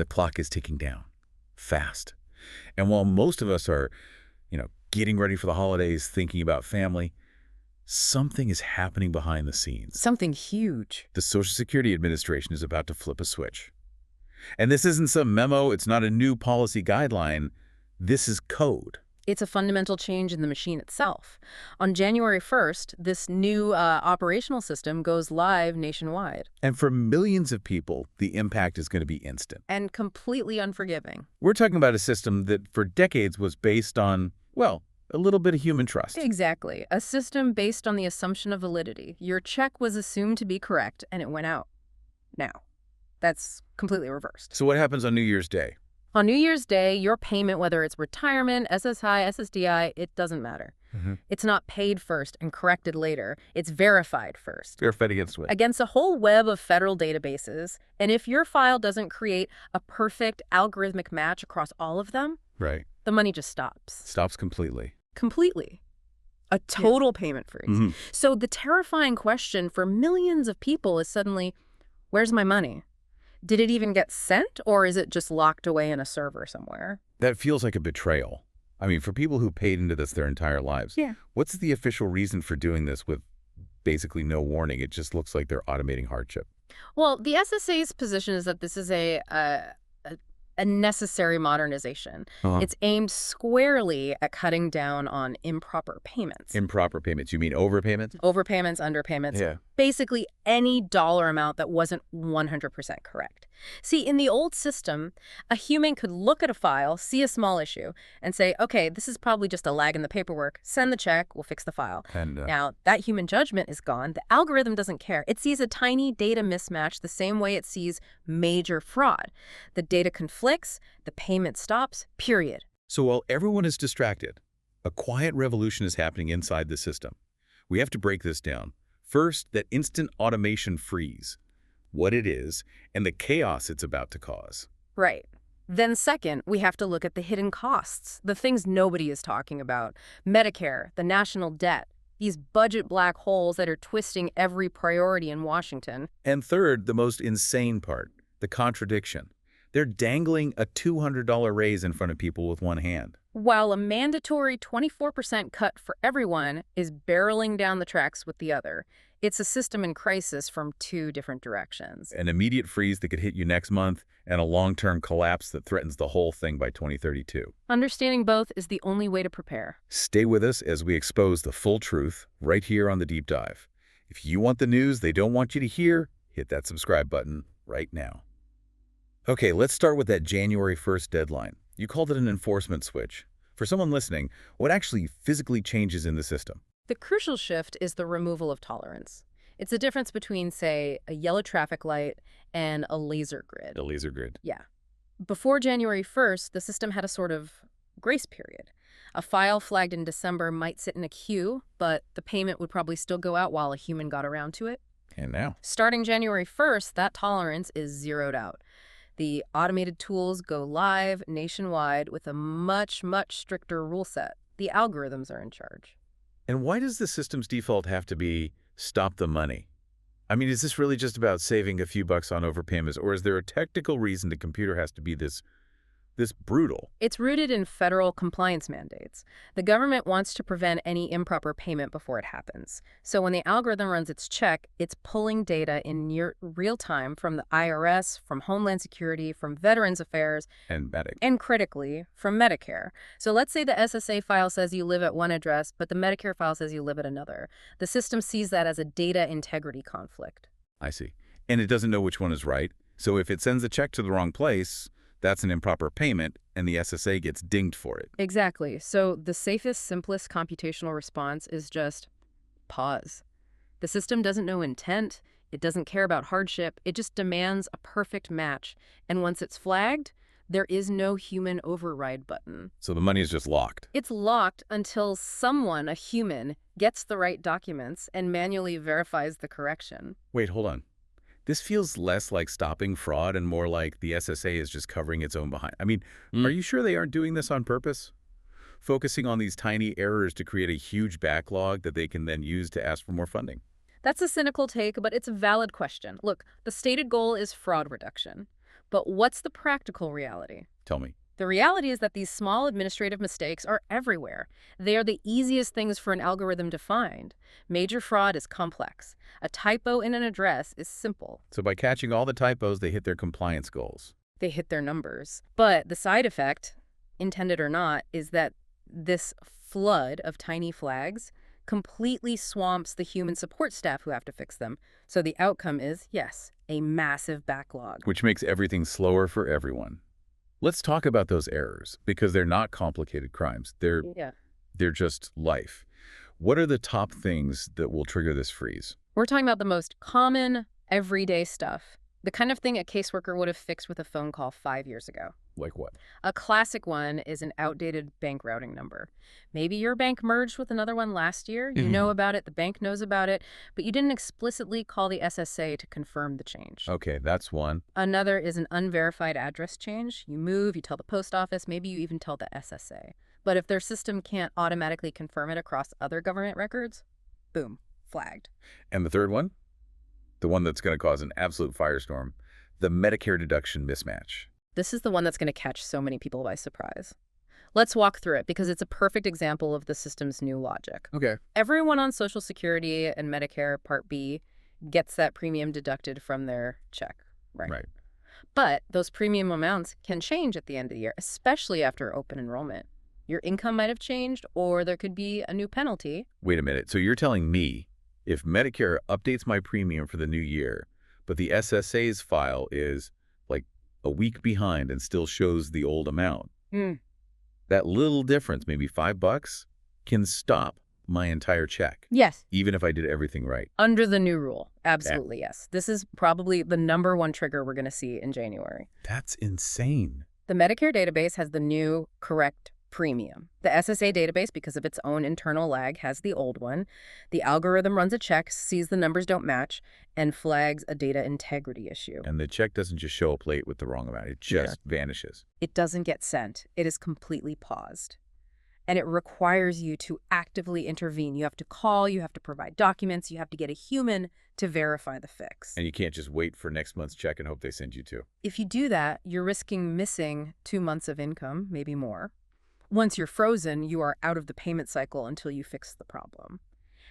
The clock is ticking down fast. And while most of us are, getting ready for the holidays, thinking about family, something is happening behind the scenes. Something huge. The Social Security Administration is about to flip a switch. And this isn't some memo. It's not a new policy guideline. This is code. It's a fundamental change in the machine itself. On January 1st, this new operational system goes live nationwide. And for millions of people, the impact is going to be instant. And completely unforgiving. We're talking about a system that for decades was based on, well, a little bit of human trust. Exactly. A system based on the assumption of validity. Your check was assumed to be correct, and it went out. Now, that's completely reversed. So what happens on New Year's Day? On New Year's Day, your payment, whether it's retirement, SSI, SSDI, it doesn't matter. It's not paid first and corrected later. It's verified first. Verified against what? Against a whole web of federal databases. And if your file doesn't create a perfect algorithmic match across all of them, Right. the money just stops. Stops completely. Completely. A total payment freeze. So the terrifying question for millions of people is suddenly, where's my money? Did it even get sent, or is it just locked away in a server somewhere? That feels like a betrayal. I mean, for people who paid into this their entire lives, what's the official reason for doing this with basically no warning? It just looks like they're automating hardship. Well, the SSA's position is that this is a necessary modernization. It's aimed squarely at cutting down on improper payments. Improper payments. You mean overpayments? Overpayments, underpayments. Yeah. Basically any dollar amount that wasn't 100% correct. See, in the old system, a human could look at a file, see a small issue, and say, okay, this is probably just a lag in the paperwork. Send the check, we'll fix the file. And now, that human judgment is gone. The algorithm doesn't care. It sees a tiny data mismatch the same way it sees major fraud. The data conflicts, the payment stops, period. So while everyone is distracted, a quiet revolution is happening inside the system. We have to break this down. First, that instant automation freeze, what it is, and the chaos it's about to cause. Right. Then second, we have to look at the hidden costs, the things nobody is talking about. Medicare, the national debt, these budget black holes that are twisting every priority in Washington. And third, the most insane part, the contradiction. They're dangling a $200 raise in front of people with one hand, while a mandatory 24% cut for everyone is barreling down the tracks with the other. It's a system in crisis from two different directions. An immediate freeze that could hit you next month, and a long-term collapse that threatens the whole thing by 2032. Understanding both is the only way to prepare. Stay with us as we expose the full truth right here on The Deep Dive. If you want the news they don't want you to hear, hit that subscribe button right now. Okay, let's start with that January 1st deadline. You called it an enforcement switch. For someone listening, what actually physically changes in the system? The crucial shift is the removal of tolerance. It's the difference between, say, a yellow traffic light and a laser grid. A laser grid. Yeah. Before January 1st, the system had a sort of grace period. A file flagged in December might sit in a queue, but the payment would probably still go out while a human got around to it. And now? Starting January 1st, that tolerance is zeroed out. The automated tools go live nationwide with a much, much stricter rule set. The algorithms are in charge. And why does the system's default have to be stop the money? I mean, is this really just about saving a few bucks on overpayments, or is there a technical reason the computer has to be this brutal? It's rooted in federal compliance mandates. The government wants to prevent any improper payment before it happens. So when the algorithm runs its check, it's pulling data in near real time from the IRS, from Homeland Security, from Veterans Affairs, and critically, from Medicare. So let's say the SSA file says you live at one address, but the Medicare file says you live at another. The system sees that as a data integrity conflict. I see. And it doesn't know which one is right. So if it sends a check to the wrong place, that's an improper payment, and the SSA gets dinged for it. Exactly. So the safest, simplest computational response is just pause. The system doesn't know intent. It doesn't care about hardship. It just demands a perfect match. And once it's flagged, there is no human override button. So the money is just locked. It's locked until someone, a human, gets the right documents and manually verifies the correction. Wait, hold on. This feels less like stopping fraud and more like the SSA is just covering its own behind. I mean, are you sure they aren't doing this on purpose? Focusing on these tiny errors to create a huge backlog that they can then use to ask for more funding? That's a cynical take, but it's a valid question. Look, the stated goal is fraud reduction. But what's the practical reality? Tell me. The reality is that these small administrative mistakes are everywhere. They are the easiest things for an algorithm to find. Major fraud is complex. A typo in an address is simple. So by catching all the typos, they hit their compliance goals. They hit their numbers. But the side effect, intended or not, is that this flood of tiny flags completely swamps the human support staff who have to fix them. So the outcome is, yes, a massive backlog. Which makes everything slower for everyone. Let's talk about those errors, because they're not complicated crimes. They're just life. What are the top things that will trigger this freeze? We're talking about the most common, everyday stuff. The kind of thing a caseworker would have fixed with a phone call 5 years ago. Like what? A classic one is an outdated bank routing number. Maybe your bank merged with another one last year. You know about it, the bank knows about it, but you didn't explicitly call the SSA to confirm the change. Okay, that's one. Another is an unverified address change. You move, you tell the post office, maybe you even tell the SSA. But if their system can't automatically confirm it across other government records, boom, flagged. And the third one? The one that's going to cause an absolute firestorm, the Medicare deduction mismatch. This is the one that's going to catch so many people by surprise. Let's walk through it because it's a perfect example of the system's new logic. Okay. Everyone on Social Security and Medicare Part B gets that premium deducted from their check, right? But those premium amounts can change at the end of the year, especially after open enrollment. Your income might have changed, or there could be a new penalty. Wait a minute. So you're telling me if Medicare updates my premium for the new year, but the SSA's file is like a week behind and still shows the old amount, that little difference, maybe $5, can stop my entire check. Yes. Even if I did everything right. Under the new rule. Absolutely, yes. This is probably the #1 trigger we're going to see in January. That's insane. The Medicare database has the new correct premium. The SSA database, because of its own internal lag, has the old one. The algorithm runs a check, sees the numbers don't match, and flags a data integrity issue. And the check doesn't just show up late with the wrong amount. It just vanishes. It doesn't get sent. It is completely paused. And it requires you to actively intervene. You have to call, you have to provide documents, you have to get a human to verify the fix. And you can't just wait for next month's check and hope they send you two. If you do that, you're risking missing 2 months of income, maybe more. Once you're frozen, you are out of the payment cycle until you fix the problem.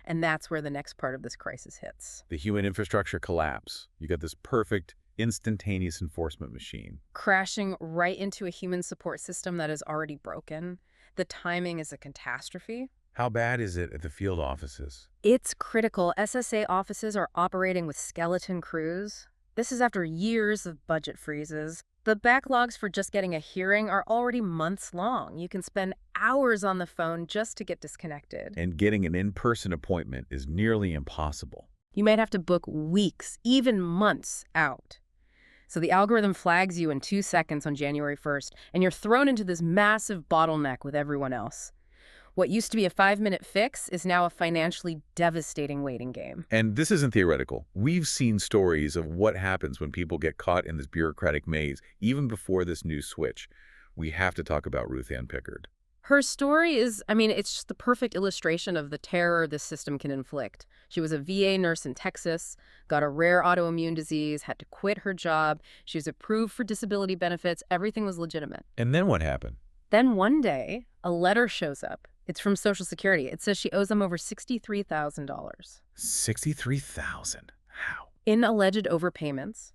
And that's where the next part of this crisis hits. The human infrastructure collapse. You got this perfect, instantaneous enforcement machine. Crashing right into a human support system that is already broken. The timing is a catastrophe. How bad is it at the field offices? It's critical. SSA offices are operating with skeleton crews. This is after years of budget freezes. The backlogs for just getting a hearing are already months long. You can spend hours on the phone just to get disconnected. And getting an in-person appointment is nearly impossible. You might have to book weeks, even months out. So the algorithm flags you in 2 seconds on January 1st, and you're thrown into this massive bottleneck with everyone else. What used to be a 5-minute fix is now a financially devastating waiting game. And this isn't theoretical. We've seen stories of what happens when people get caught in this bureaucratic maze, even before this new switch. We have to talk about Ruth Ann Pickard. Her story is, it's just the perfect illustration of the terror this system can inflict. She was a VA nurse in Texas, got a rare autoimmune disease, had to quit her job. She was approved for disability benefits. Everything was legitimate. And then what happened? Then one day, a letter shows up. It's from Social Security. It says she owes them over $63,000. $63,000? How? In alleged overpayments.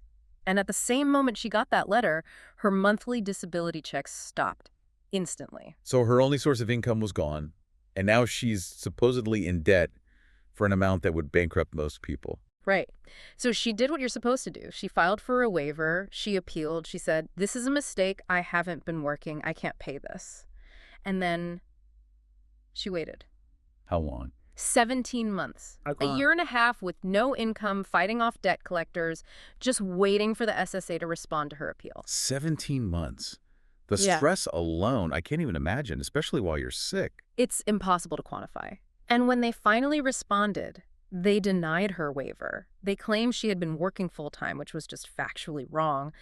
And at the same moment she got that letter, her monthly disability checks stopped instantly. So her only source of income was gone, and now she's supposedly in debt for an amount that would bankrupt most people. Right. So she did what you're supposed to do. She filed for a waiver. She appealed. She said, "This is a mistake. I haven't been working. I can't pay this." And then she waited. How long? 17 months. A year and a half with no income, fighting off debt collectors, just waiting for the SSA to respond to her appeal. 17 months. The stress alone, I can't even imagine, especially while you're sick. It's impossible to quantify. And when they finally responded, they denied her waiver. They claimed she had been working full-time, which was just factually wrong.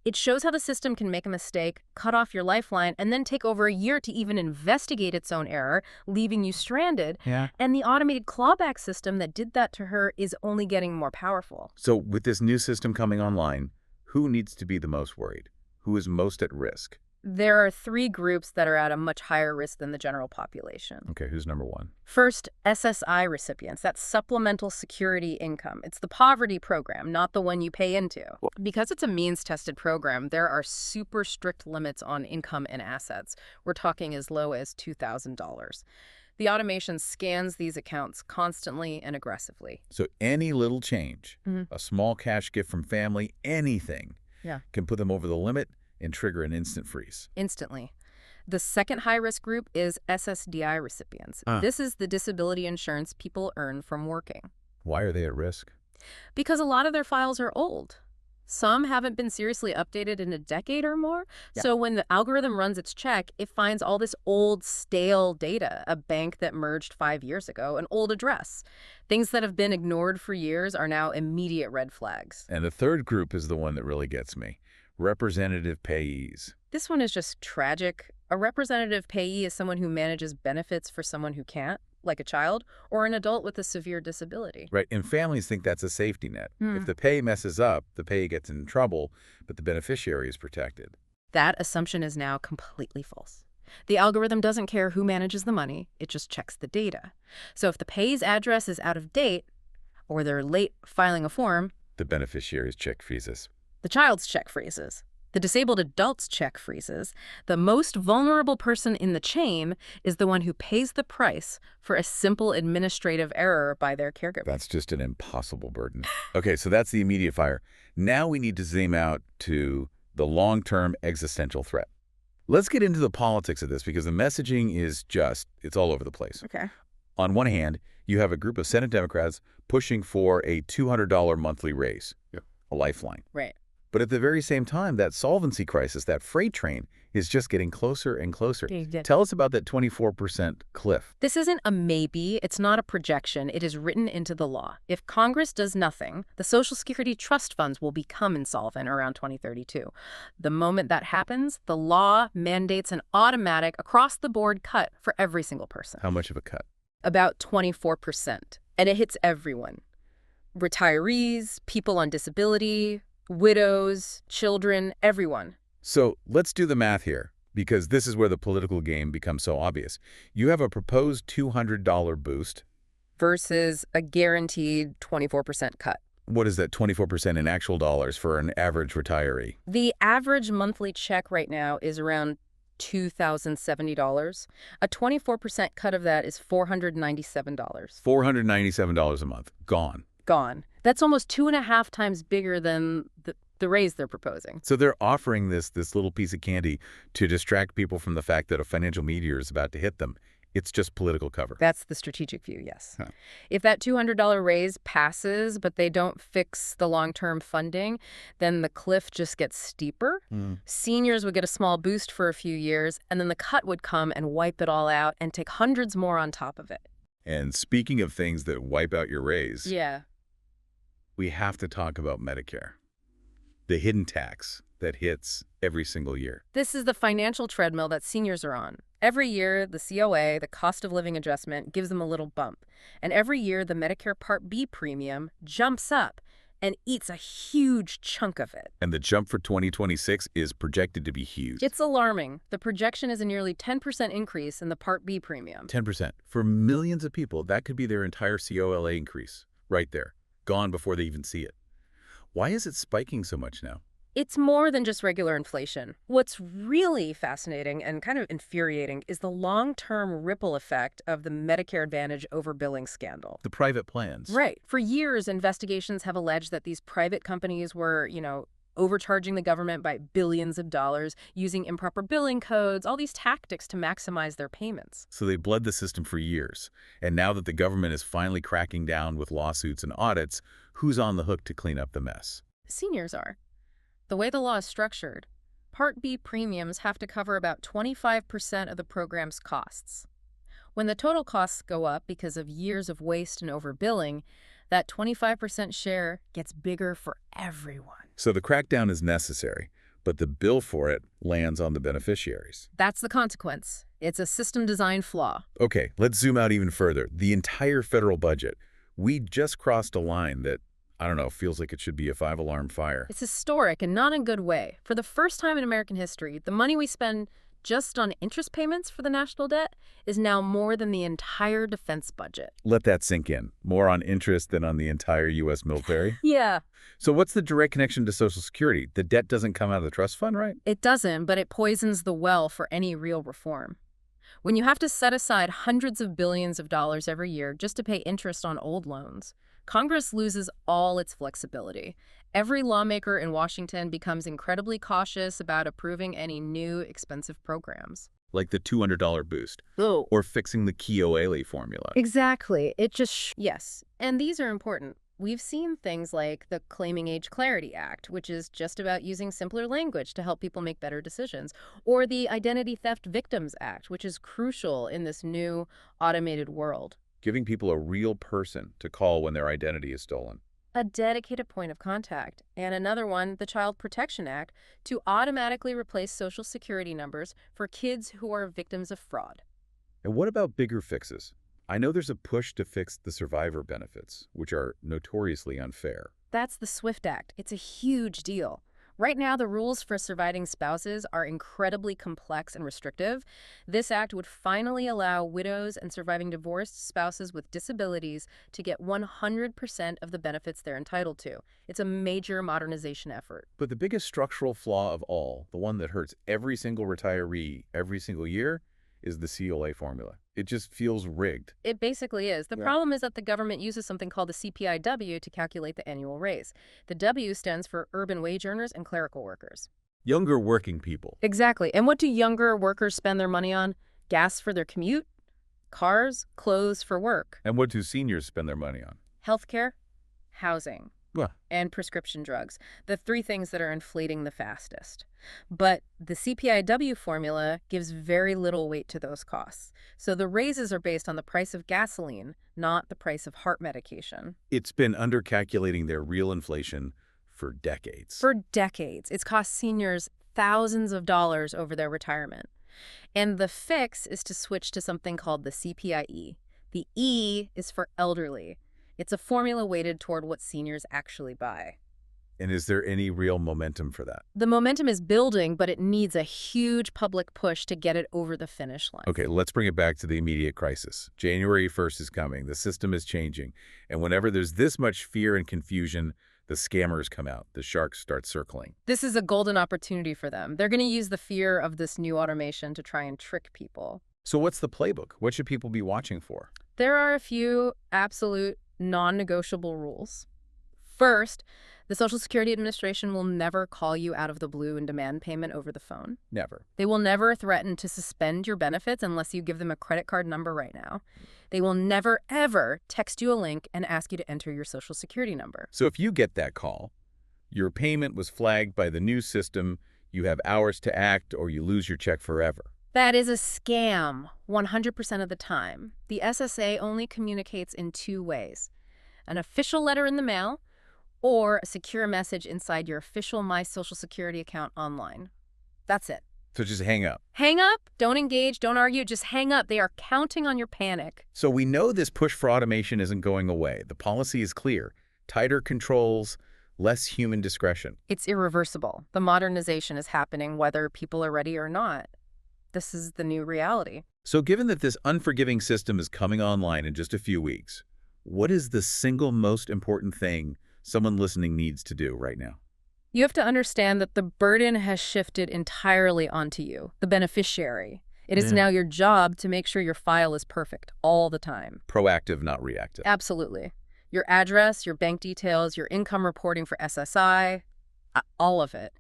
It shows how the system can make a mistake, cut off your lifeline, and then take over a year to even investigate its own error, leaving you stranded. Yeah. And the automated clawback system that did that to her is only getting more powerful. So with this new system coming online, Who needs to be the most worried? Who is most at risk? There are three groups that are at a much higher risk than the general population. Okay, who's number one? First, SSI recipients. That's supplemental security income. It's the poverty program, not the one you pay into. Because it's a means-tested program, there are super strict limits on income and assets. We're talking as low as $2,000. The automation scans these accounts constantly and aggressively. So any little change, a small cash gift from family, anything, can put them over the limit and trigger an instant freeze. Instantly. The second high-risk group is SSDI recipients. This is the disability insurance people earn from working. Why are they at risk? Because a lot of their files are old. Some haven't been seriously updated in a decade or more. So when the algorithm runs its check, it finds all this old, stale data, a bank that merged 5 years ago, an old address. Things that have been ignored for years are now immediate red flags. And the third group is the one that really gets me. Representative payees. This one is just tragic. A representative payee is someone who manages benefits for someone who can't, like a child, or an adult with a severe disability. Right, and families think that's a safety net. If the pay messes up, the payee gets in trouble, but the beneficiary is protected. That assumption is now completely false. The algorithm doesn't care who manages the money, it just checks the data. So if the payee's address is out of date, or they're late filing a form, the beneficiary's check freezes. The child's check freezes. The disabled adult's check freezes. The most vulnerable person in the chain is the one who pays the price for a simple administrative error by their caregiver. That's just an impossible burden. Okay, so that's the immediate fire. Now we need to zoom out to the long-term existential threat. Let's get into the politics of this because the messaging is it's all over the place. Okay. On one hand, you have a group of Senate Democrats pushing for a $200 monthly raise, a lifeline. Right. But at the very same time, that solvency crisis, that freight train, is just getting closer and closer. Tell us about that 24% cliff. This isn't a maybe. It's not a projection. It is written into the law. If Congress does nothing, the Social Security trust funds will become insolvent around 2032. The moment that happens, the law mandates an automatic, across-the-board cut for every single person. How much of a cut? About 24%. And it hits everyone. Retirees, people on disability, widows, children, everyone. So let's do the math here, because this is where the political game becomes so obvious. You have a proposed $200 boost. Versus a guaranteed 24% cut. What is that 24% in actual dollars for an average retiree? The average monthly check right now is around $2,070. A 24% cut of that is $497. $497 a month. Gone. Gone. That's almost 2.5 times bigger than the raise they're proposing. So they're offering this little piece of candy to distract people from the fact that a financial meteor is about to hit them. It's just political cover. That's the strategic view, yes. If that $200 raise passes, but they don't fix the long-term funding, then the cliff just gets steeper. Seniors would get a small boost for a few years, and then the cut would come and wipe it all out and take hundreds more on top of it. And speaking of things that wipe out your raise, we have to talk about Medicare. The hidden tax that hits every single year. This is the financial treadmill that seniors are on. Every year, the COA, the cost of living adjustment, gives them a little bump. And every year, the Medicare Part B premium jumps up and eats a huge chunk of it. And the jump for 2026 is projected to be huge. It's alarming. The projection is a nearly 10% increase in the Part B premium. 10%. For millions of people, that could be their entire COLA increase right there, gone before they even see it. Why is it spiking so much now? It's more than just regular inflation. What's really fascinating and kind of infuriating is the long-term ripple effect of the Medicare Advantage overbilling scandal. The private plans. Right. For years, investigations have alleged that these private companies were, overcharging the government by billions of dollars, using improper billing codes, all these tactics to maximize their payments. So they bled the system for years. And now that the government is finally cracking down with lawsuits and audits, who's on the hook to clean up the mess? Seniors are. The way the law is structured, Part B premiums have to cover about 25% of the program's costs. When the total costs go up because of years of waste and overbilling, that 25% share gets bigger for everyone. So the crackdown is necessary, but the bill for it lands on the beneficiaries. That's the consequence. It's a system design flaw. Okay, let's zoom out even further. The entire federal budget. We just crossed a line that I don't know, feels like it should be a five-alarm fire. It's historic and not in a good way. For the first time in American history, the money we spend just on interest payments for the national debt is now more than the entire defense budget. Let that sink in. More on interest than on the entire U.S. military. Yeah, So what's the direct connection to Social Security? The debt doesn't come out of the trust fund, right? it doesn't, but it poisons the well for any real reform. When you have to set aside hundreds of billions of dollars every year just to pay interest on old loans, Congress loses all its flexibility. Every lawmaker in Washington becomes incredibly cautious about approving any new expensive programs. Like the $200 boost. Oh. Or fixing the Keough formula. Exactly. Yes. And these are important. We've seen things like the Claiming Age Clarity Act, which is just about using simpler language to help people make better decisions, or the Identity Theft Victims Act, which is crucial in this new automated world. Giving people a real person to call when their identity is stolen. A dedicated point of contact. And another one, the Child Protection Act, to automatically replace Social Security numbers for kids who are victims of fraud. And what about bigger fixes? I know there's a push to fix the survivor benefits, which are notoriously unfair. That's the SWIFT Act. It's a huge deal. Right now, the rules for surviving spouses are incredibly complex and restrictive. This act would finally allow widows and surviving divorced spouses with disabilities to get 100% of the benefits they're entitled to. It's a major modernization effort. But the biggest structural flaw of all, the one that hurts every single retiree every single year, is the COLA formula. It just feels rigged. It basically is. The problem is that the government uses something called the CPIW to calculate the annual raise. The W stands for urban wage earners and clerical workers. Younger working people. Exactly. And what do younger workers spend their money on? Gas for their commute, cars, clothes for work. And what do seniors spend their money on? Healthcare, housing, Well, and prescription drugs, the three things that are inflating the fastest. But the CPIW formula gives very little weight to those costs. So the raises are based on the price of gasoline, not the price of heart medication. it's been undercalculating their real inflation for decades. For decades, it's cost seniors thousands of dollars over their retirement. And the fix is to switch to something called the CPIE. The E is for elderly. It's a formula weighted toward what seniors actually buy. And is there any real momentum for that? The momentum is building, but it needs a huge public push to get it over the finish line. Okay, let's bring it back to the immediate crisis. January 1st is coming. The system is changing. And whenever there's this much fear and confusion, the scammers come out. The sharks start circling. This is a golden opportunity for them. They're going to use the fear of this new automation to try and trick people. So what's the playbook? What should people be watching for? There are a few absolute non-negotiable rules. First, the Social Security Administration will never call you out of the blue and demand payment over the phone. Never. They will never threaten to suspend your benefits unless you give them a credit card number right now. They will never, ever text you a link and ask you to enter your Social Security number. So if you get that call, your payment was flagged by the new system, you have hours to act, or you lose your check forever. That is a scam 100% of the time. The SSA only communicates in two ways: an official letter in the mail or a secure message inside your official My Social Security account online. That's it. So just hang up. Hang up, don't engage, don't argue, just hang up. They are counting on your panic. So we know this push for automation isn't going away. The policy is clear. Tighter controls, less human discretion. It's irreversible. The modernization is happening whether people are ready or not. This is the new reality. So given that this unforgiving system is coming online in just a few weeks, what is the single most important thing someone listening needs to do right now? You have to understand that the burden has shifted entirely onto you, the beneficiary. It is now your job to make sure your file is perfect all the time. Proactive, not reactive. Absolutely. Your address, your bank details, your income reporting for SSI, all of it.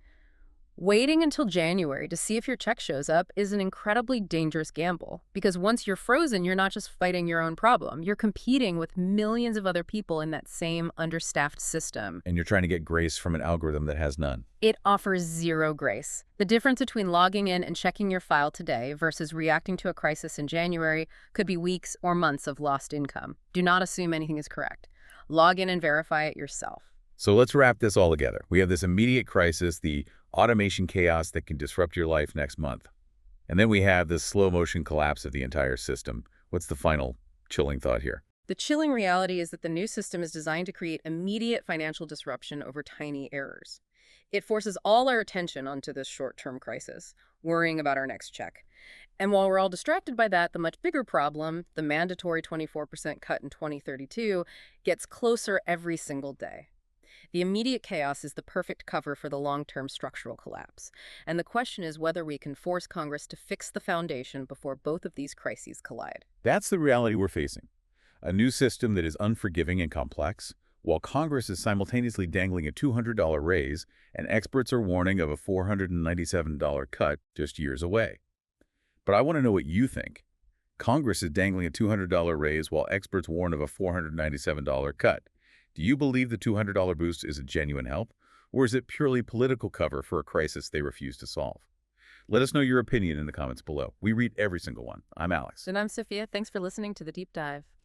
Waiting until January to see if your check shows up is an incredibly dangerous gamble, because once you're frozen, you're not just fighting your own problem. You're competing with millions of other people in that same understaffed system. And you're trying to get grace from an algorithm that has none. It offers zero grace. The difference between logging in and checking your file today versus reacting to a crisis in January could be weeks or months of lost income. Do not assume anything is correct. Log in and verify it yourself. So let's wrap this all together. We have this immediate crisis, the automation chaos that can disrupt your life next month. And then we have this slow motion collapse of the entire system. What's the final chilling thought here? The chilling reality is that the new system is designed to create immediate financial disruption over tiny errors. It forces all our attention onto this short-term crisis, worrying about our next check. And while we're all distracted by that, the much bigger problem, the mandatory 24% cut in 2032, gets closer every single day. The immediate chaos is the perfect cover for the long-term structural collapse. And the question is whether we can force Congress to fix the foundation before both of these crises collide. That's the reality we're facing. A new system that is unforgiving and complex, while Congress is simultaneously dangling a $200 raise and experts are warning of a $497 cut just years away. But I want to know what you think. Congress is dangling a $200 raise while experts warn of a $497 cut. Do you believe the $200 boost is a genuine help, or is it purely political cover for a crisis they refuse to solve? Let us know your opinion in the comments below. We read every single one. I'm Alex. And I'm Sophia. Thanks for listening to The Deep Dive.